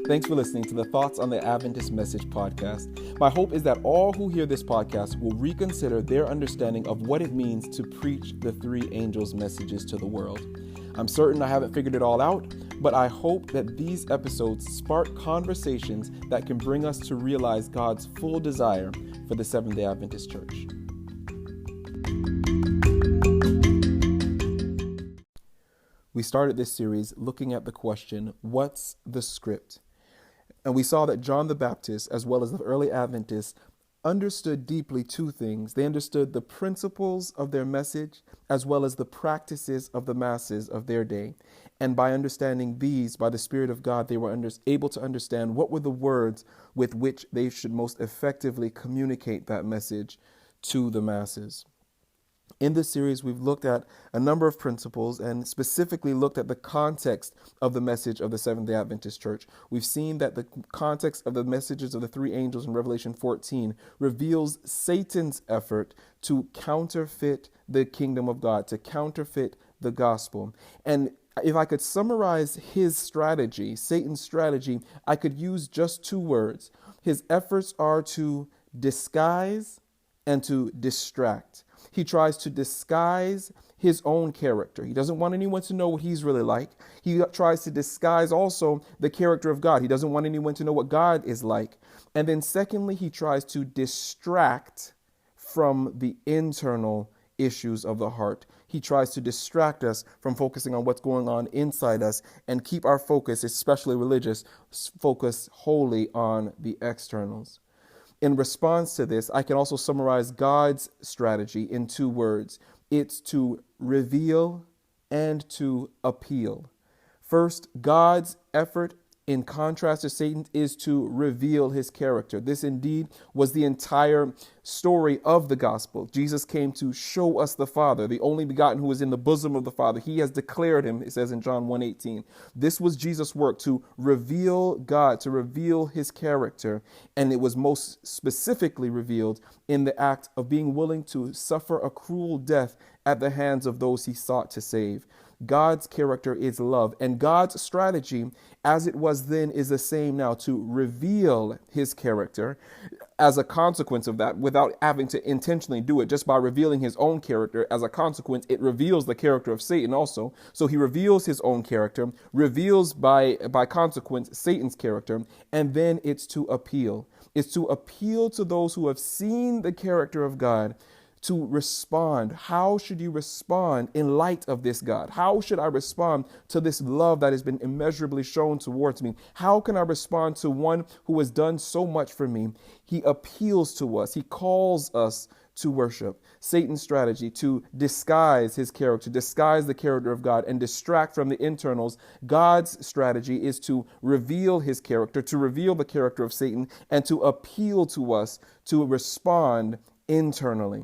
Thanks for listening to the Thoughts on the Adventist Message podcast. My hope is that all who hear this podcast will reconsider their understanding of what it means to preach the three angels' messages to the world. I'm certain I haven't figured it all out, but I hope that these episodes spark conversations that can bring us to realize God's full desire for the Seventh-day Adventist Church. We started this series looking at the question, what's the script? And we saw that John the Baptist, as well as the early Adventists, understood deeply two things. They understood the principles of their message, as well as the practices of the masses of their day. And by understanding these, by the Spirit of God, they were able to understand what were the words with which they should most effectively communicate that message to the masses. In this series, we've looked at a number of principles and specifically looked at the context of the message of the Seventh-day Adventist Church. We've seen that the context of the messages of the three angels in Revelation 14 reveals Satan's effort to counterfeit the kingdom of God, to counterfeit the gospel. And if I could summarize his strategy, Satan's strategy, I could use just two words. His efforts are to disguise and to distract. He tries to disguise his own character. He doesn't want anyone to know what he's really like. He tries to disguise also the character of God. He doesn't want anyone to know what God is like. And then secondly, he tries to distract from the internal issues of the heart. He tries to distract us from focusing on what's going on inside us and keep our focus, especially religious, focus wholly on the externals. In response to this, I can also summarize God's strategy in two words. It's to reveal and to appeal. First, God's effort, in contrast to Satan, is to reveal his character. This indeed was the entire story of the gospel. Jesus came to show us the Father, the only begotten who is in the bosom of the Father. He has declared him, it says in John 1:18. This was Jesus' work, to reveal God, to reveal his character. And it was most specifically revealed in the act of being willing to suffer a cruel death at the hands of those he sought to save. God's character is love, and God's strategy, as it was then, is the same now, to reveal his character. As a consequence of that, without having to intentionally do it, just by revealing his own character, as a consequence, it reveals the character of Satan also. So he reveals his own character, reveals by consequence Satan's character, and then it's to appeal. It's to appeal to those who have seen the character of God to respond. How should you respond in light of this God? How should I respond to this love that has been immeasurably shown towards me? How can I respond to one who has done so much for me? He appeals to us. He calls us to worship. Satan's strategy to disguise his character, disguise the character of God, and distract from the internals. God's strategy is to reveal his character, to reveal the character of Satan, and to appeal to us to respond internally.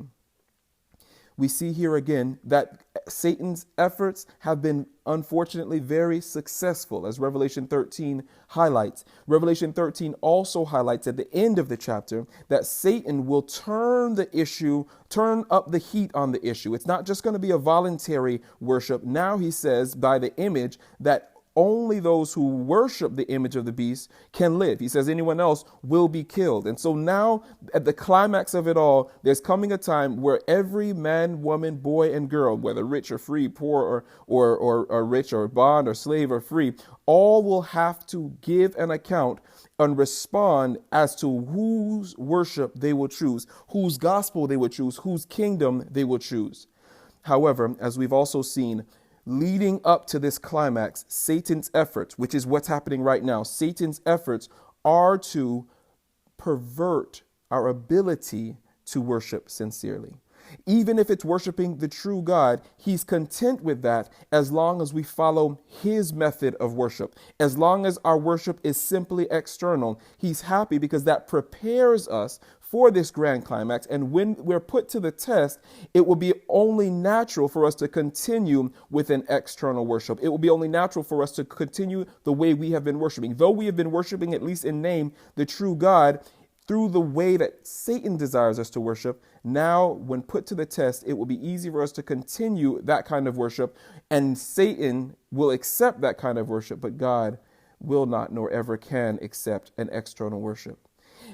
We see here again that Satan's efforts have been unfortunately very successful, as Revelation 13 highlights. Revelation 13 also highlights at the end of the chapter that Satan will turn up the heat on the issue. It's not just going to be a voluntary worship. Now he says by the image that only those who worship the image of the beast can live. He says anyone else will be killed. And so now at the climax of it all, there's coming a time where every man, woman, boy, and girl, whether rich or free, poor or rich or bond or slave or free, all will have to give an account and respond as to whose worship they will choose, whose gospel they will choose, whose kingdom they will choose. However, as we've also seen, leading up to this climax, Satan's efforts, which is what's happening right now, Satan's efforts are to pervert our ability to worship sincerely. Even if it's worshiping the true God, he's content with that as long as we follow his method of worship. As long as our worship is simply external, he's happy because that prepares us for this grand climax. And when we're put to the test, it will be only natural for us to continue with an external worship. It will be only natural for us to continue the way we have been worshiping. Though we have been worshiping, at least in name, the true God, through the way that Satan desires us to worship, now when put to the test, it will be easy for us to continue that kind of worship, and Satan will accept that kind of worship, but God will not, nor ever can accept an external worship.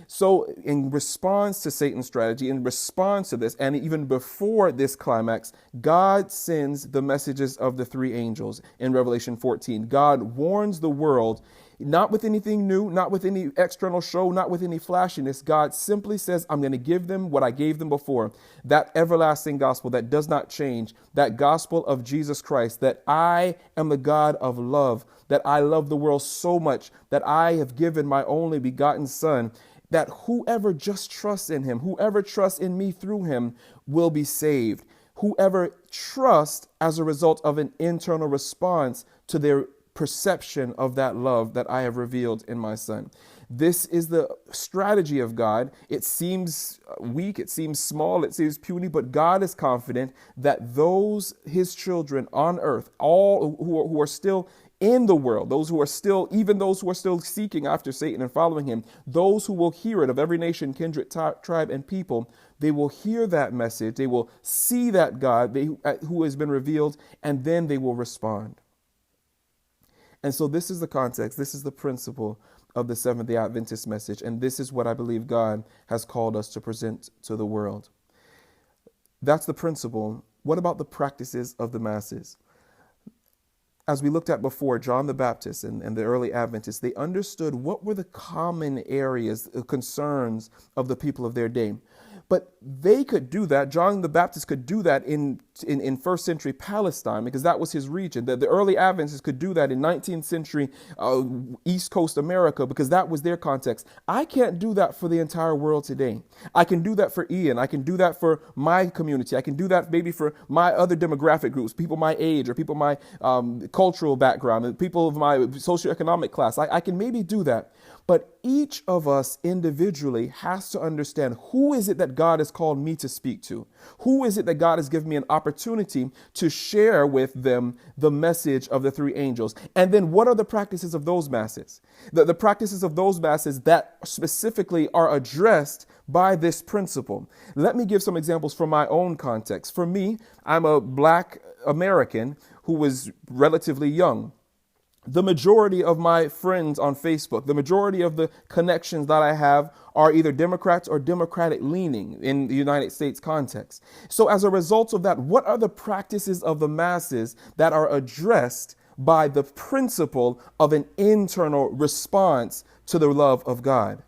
So in response to Satan's strategy, in response to this, and even before this climax, God sends the messages of the three angels in Revelation 14. God warns the world, not with anything new, not with any external show, not with any flashiness. God simply says, I'm going to give them what I gave them before, that everlasting gospel that does not change, that gospel of Jesus Christ, that I am the God of love, that I love the world so much that I have given my only begotten Son, that whoever just trusts in him, whoever trusts in me through him will be saved. Whoever trusts as a result of an internal response to their perception of that love that I have revealed in my Son. This is the strategy of God. It seems weak, it seems small, it seems puny, but God is confident that those his children on earth, all who are still in the world, those who are still, even those who are still seeking after Satan and following him, those who will hear it, of every nation, kindred, tribe, and people, they will hear that message. They will see that God who has been revealed, and then they will respond. And so this is the context. This is the principle of the Seventh-day Adventist message. And this is what I believe God has called us to present to the world. That's the principle. What about the practices of the masses? As we looked at before, John the Baptist and the early Adventists, they understood what were the common areas, concerns of the people of their day. But they could do that. John the Baptist could do that in first century Palestine, because that was his region. The early Adventists could do that in 19th century East Coast America, because that was their context. I can't do that for the entire world today. I can do that for Ian. I can do that for my community. I can do that maybe for my other demographic groups, people my age or people my cultural background, and people of my socioeconomic class. I can maybe do that. But each of us individually has to understand, who is it that God has called me to speak to? Who is it that God has given me an opportunity to share with them the message of the three angels? And then what are the practices of those masses? The practices of those masses that specifically are addressed by this principle. Let me give some examples from my own context. For me, I'm a Black American who was relatively young. The majority of my friends on Facebook, the majority of the connections that I have are either Democrats or Democratic leaning in the United States context. So as a result of that, what are the practices of the masses that are addressed by the principle of an internal response to the love of God?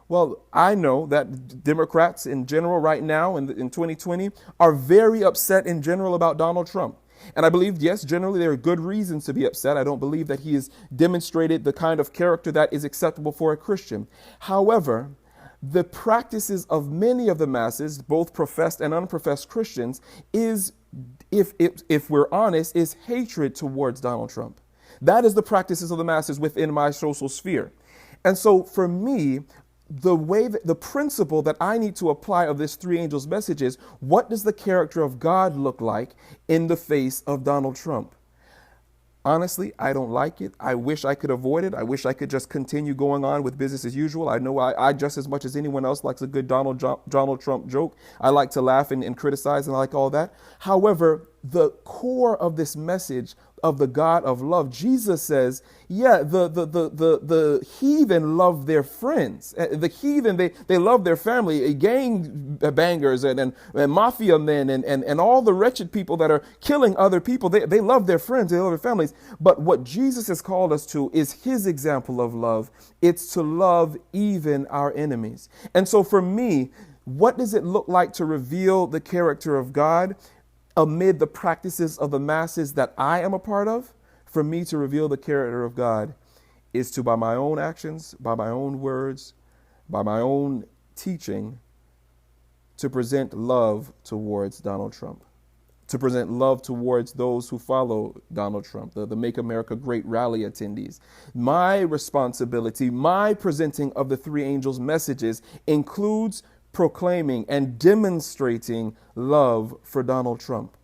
Well, I know that Democrats in general right now in 2020 are very upset in general about Donald Trump. And I believe, yes, generally there are good reasons to be upset. I don't believe that he has demonstrated the kind of character that is acceptable for a Christian. However, the practices of many of the masses, both professed and unprofessed Christians, is, if we're honest, is hatred towards Donald Trump. That is the practices of the masses within my social sphere. And so for me, the principle that I need to apply of this three angels message is, what does the character of God look like in the face of Donald Trump? Honestly, I don't like it. I wish I could avoid it. I wish I could just continue going on with business as usual. I know I just as much as anyone else likes a good Donald Trump joke. I like to laugh and criticize, and I like all that. However, the core of this message of the God of love, Jesus says, yeah, the heathen love their friends. The heathen, they love their family, gang bangers and mafia men and all the wretched people that are killing other people. They love their friends, they love their families. But what Jesus has called us to is his example of love. It's to love even our enemies. And so for me, what does it look like to reveal the character of God amid the practices of the masses that I am a part of? For me to reveal the character of God is to, by my own actions, by my own words, by my own teaching, to present love towards Donald Trump, to present love towards those who follow Donald Trump, the Make America Great rally attendees. My responsibility, my presenting of the three angels' messages includes proclaiming and demonstrating love for Donald Trump.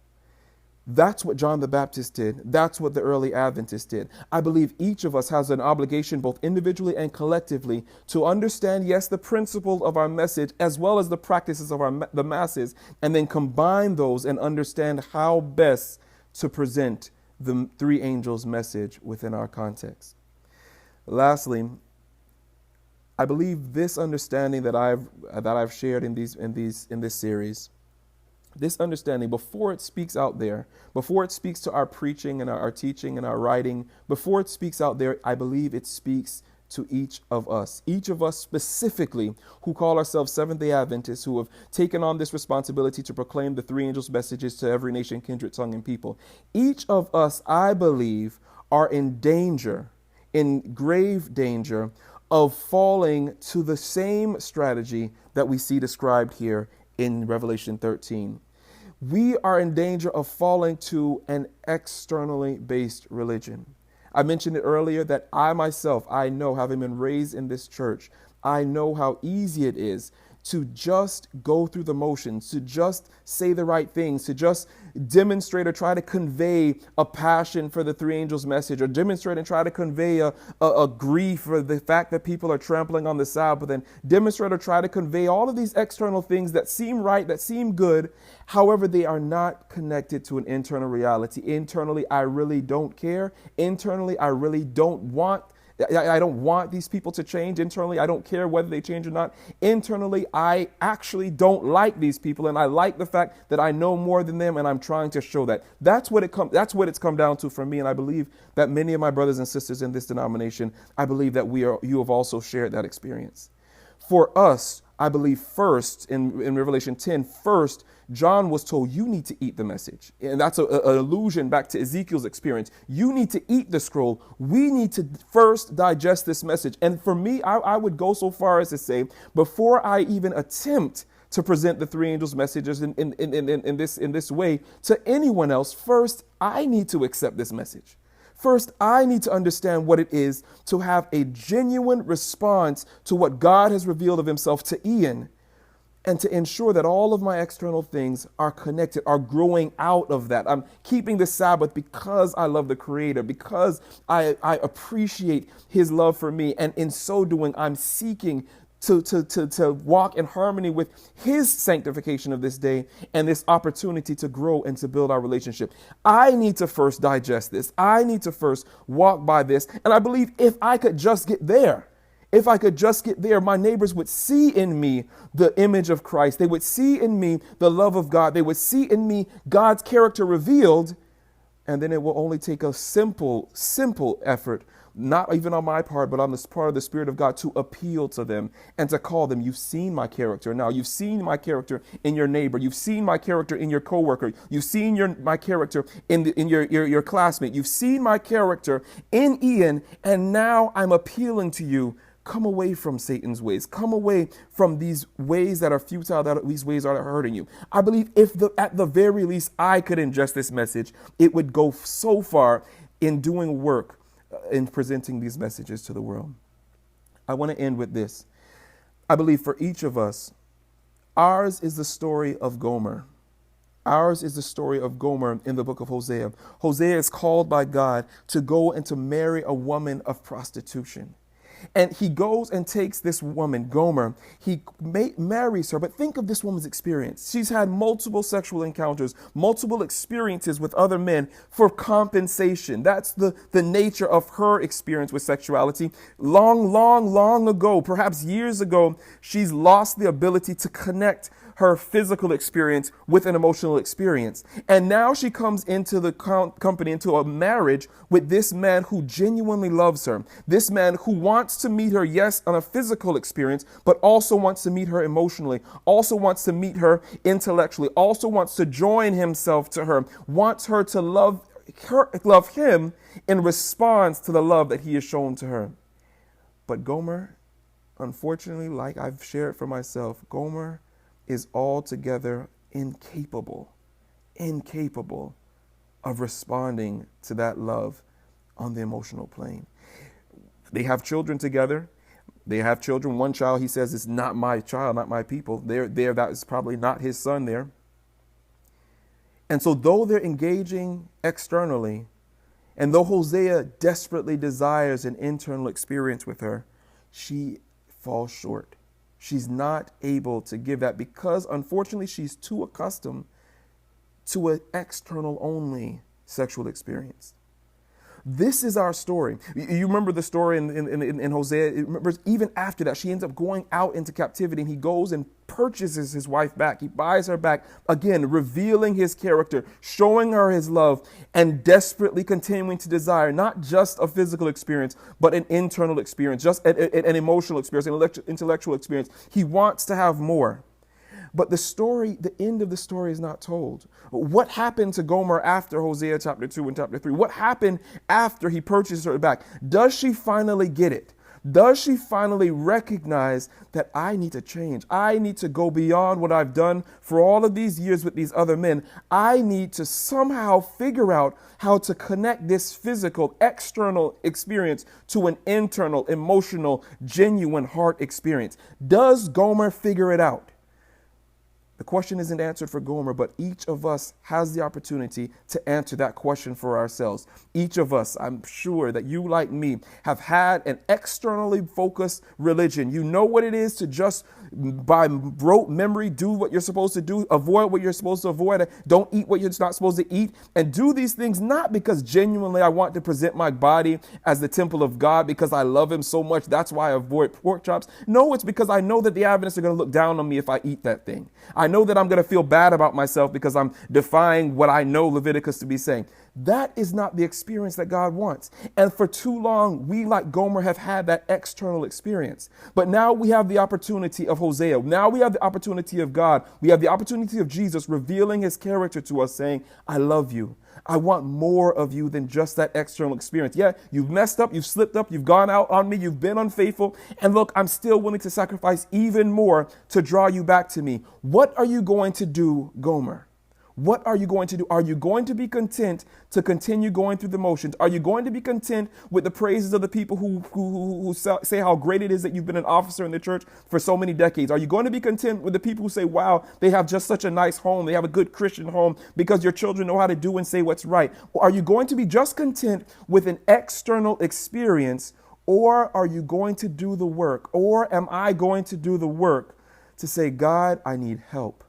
That's what John the Baptist did. That's what the early Adventists did. I believe each of us has an obligation, both individually and collectively, to understand, yes, the principle of our message as well as the practices of the masses, and then combine those and understand how best to present the three angels' message within our context. Lastly, I believe this understanding that I've shared in this series, this understanding, before it speaks out there, before it speaks to our preaching and our teaching and our writing, before it speaks out there, I believe it speaks to each of us specifically who call ourselves Seventh-day Adventists, who have taken on this responsibility to proclaim the three angels' messages to every nation, kindred, tongue, and people. Each of us, I believe, are in danger, in grave danger of falling to the same strategy that we see described here in Revelation 13. We are in danger of falling to an externally based religion. I mentioned it earlier that I myself, I know, having been raised in this church, I know how easy it is to just go through the motions, to just say the right things, to just demonstrate or try to convey a passion for the three angels' message, or demonstrate and try to convey a grief for the fact that people are trampling on the Sabbath, and demonstrate or try to convey all of these external things that seem right, that seem good. However, they are not connected to an internal reality. Internally, I really don't care. Internally, I really don't want I don't want these people to change. Internally, I don't care whether they change or not. Internally, I actually don't like these people, and I like the fact that I know more than them, and I'm trying to show that. That's what it's come down to for me, and I believe that many of my brothers and sisters in this denomination, I believe that you have also shared that experience. For us, I believe first, in Revelation 10, first, John was told, you need to eat the message. And that's an allusion back to Ezekiel's experience. You need to eat the scroll. We need to first digest this message. And for me, I would go so far as to say, before I even attempt to present the three angels' messages in this way to anyone else, first, I need to accept this message. First, I need to understand what it is to have a genuine response to what God has revealed of himself to Ian, and to ensure that all of my external things are connected, are growing out of that. I'm keeping the Sabbath because I love the Creator, because I appreciate his love for me. And in so doing, I'm seeking to walk in harmony with his sanctification of this day and this opportunity to grow and to build our relationship. I need to first digest this. I need to first walk by this. And I believe if I could just get there, my neighbors would see in me the image of Christ. They would see in me the love of God. They would see in me God's character revealed. And then it will only take a simple effort, not even on my part, but on the part of the Spirit of God, to appeal to them and to call them. You've seen my character. Now, you've seen my character in your neighbor. You've seen my character in your coworker. You've seen my character in your classmate. You've seen my character in Ian, and now I'm appealing to you. Come away from Satan's ways. Come away from these ways that are futile, these ways are hurting you. I believe at the very least I could ingest this message, it would go so far in doing work in presenting these messages to the world. I want to end with this. I believe for each of us, ours is the story of Gomer. Ours is the story of Gomer in the book of Hosea. Hosea is called by God to go and to marry a woman of prostitution. And he goes and takes this woman, Gomer. He marries her. But think of this woman's experience. She's had multiple sexual encounters, multiple experiences with other men for compensation. That's the nature of her experience with sexuality. Long ago, perhaps years ago, she's lost the ability to connect her physical experience with an emotional experience. And now she comes into the company, into a marriage with this man who genuinely loves her. This man who wants to meet her, yes, on a physical experience, but also wants to meet her emotionally, also wants to meet her intellectually, also wants to join himself to her, wants her to love him in response to the love that he has shown to her. But Gomer, unfortunately, like I've shared for myself, Gomer is altogether incapable of responding to that love on the emotional plane. They have children together. They have children. One child, he says, is not my child, not my people. That is probably not his son there. And so though they're engaging externally, and though Hosea desperately desires an internal experience with her, she falls short. She's not able to give that because, unfortunately, she's too accustomed to an external only sexual experience. This is our story. You remember the story in Hosea. It remembers even after that, she ends up going out into captivity, and he goes and purchases his wife back. He buys her back, again, revealing his character, showing her his love, and desperately continuing to desire not just a physical experience, but an internal experience, just an emotional experience, an intellectual experience. He wants to have more. But the end of the story is not told. What happened to Gomer after Hosea chapter 2 and chapter 3? What happened after he purchased her back? Does she finally get it? Does she finally recognize that I need to change? I need to go beyond what I've done for all of these years with these other men. I need to somehow figure out how to connect this physical, external experience to an internal, emotional, genuine heart experience. Does Gomer figure it out? The question isn't answered for Gomer, but each of us has the opportunity to answer that question for ourselves. Each of us, I'm sure that you, like me, have had an externally focused religion. You know what it is to just by rote memory do what you're supposed to do, avoid what you're supposed to avoid, don't eat what you're not supposed to eat, and do these things not because genuinely I want to present my body as the temple of God because I love him so much. That's why I avoid pork chops. No, it's because I know that the Adventists are going to look down on me if I eat that thing. I know that I'm going to feel bad about myself because I'm defying what I know Leviticus to be saying. That is not the experience that God wants. And for too long, we, like Gomer, have had that external experience. But now we have the opportunity of Hosea. Now we have the opportunity of God. We have the opportunity of Jesus revealing his character to us, saying, I love you. I want more of you than just that external experience. Yeah, you've messed up, you've slipped up, you've gone out on me, you've been unfaithful. And look, I'm still willing to sacrifice even more to draw you back to me. What are you going to do, Gomer? What are you going to do? Are you going to be content to continue going through the motions? Are you going to be content with the praises of the people who say how great it is that you've been an officer in the church for so many decades? Are you going to be content with the people who say, wow, they have just such a nice home, they have a good Christian home because your children know how to do and say what's right? Or are you going to be just content with an external experience, or are you going to do the work? Or am I going to do the work to say, God, I need help.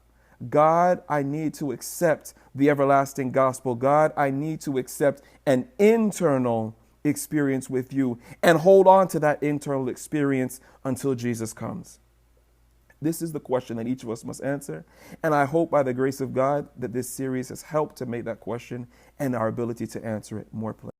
God, I need to accept the everlasting gospel. God, I need to accept an internal experience with you and hold on to that internal experience until Jesus comes. This is the question that each of us must answer. And I hope by the grace of God that this series has helped to make that question and our ability to answer it more plainly.